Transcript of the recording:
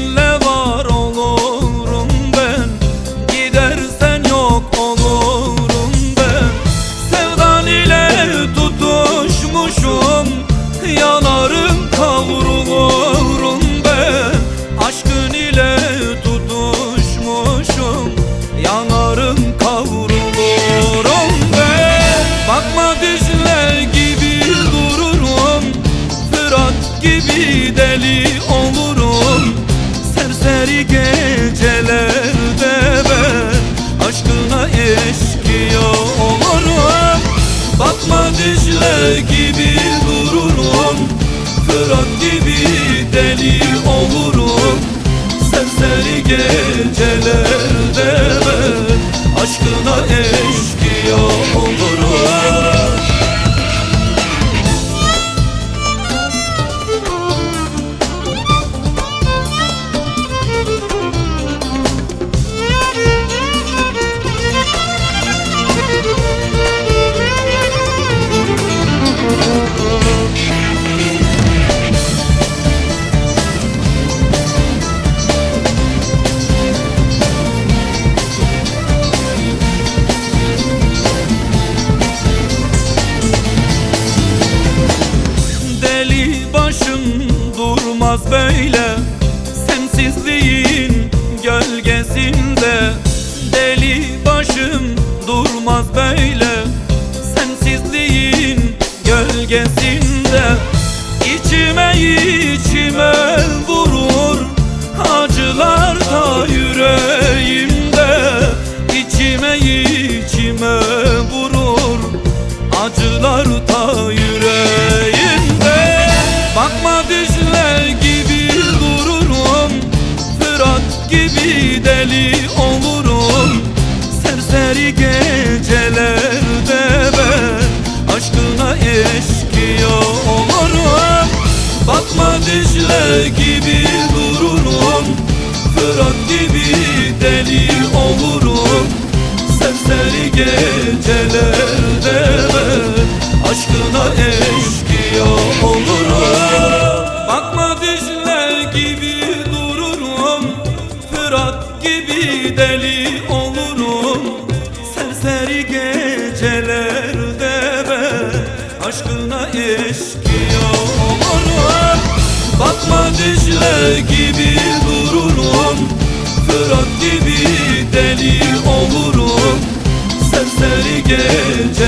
seninle var olurum ben, gidersen yok olurum ben. Sevdan ile tutuşmuşum, yanarım kavrulurum ben. Aşkın ile tutuşmuşum, yanarım kavrulurum ben. Bakma düşler gibi dururum, Fırat gibi deli olurum. Serseri gecelerde ben aşkına eşkıya olurum. Bakma düşler gibi dururum, Fırat gibi deli olurum. Serseri gecelerde ben aşkına eşkıya olurum. Durmaz böyle sensizliğin gölgesinde. Deli başım durmaz böyle sensizliğin gölgesinde. İçime içime vurur acılar ta yüreğimde. İçime içime vurur acılar ta yüreğimde. Bakma düşler gibi dururum, Fırat gibi deli olurum. Serseri gecelerde ben aşkına eşkıya olurum. Bakma düşler gibi dururum, Fırat gibi deli olurum. Serseri gecelerde ben aşkına eşkıya olurum. Bakma düşler gibi dururum, Fırat gibi deli olurum. Serseri gecelerde ben aşkına eşkıya olurum. Bakma düşler gibi dururum, Fırat gibi deli olurum. Serseri gece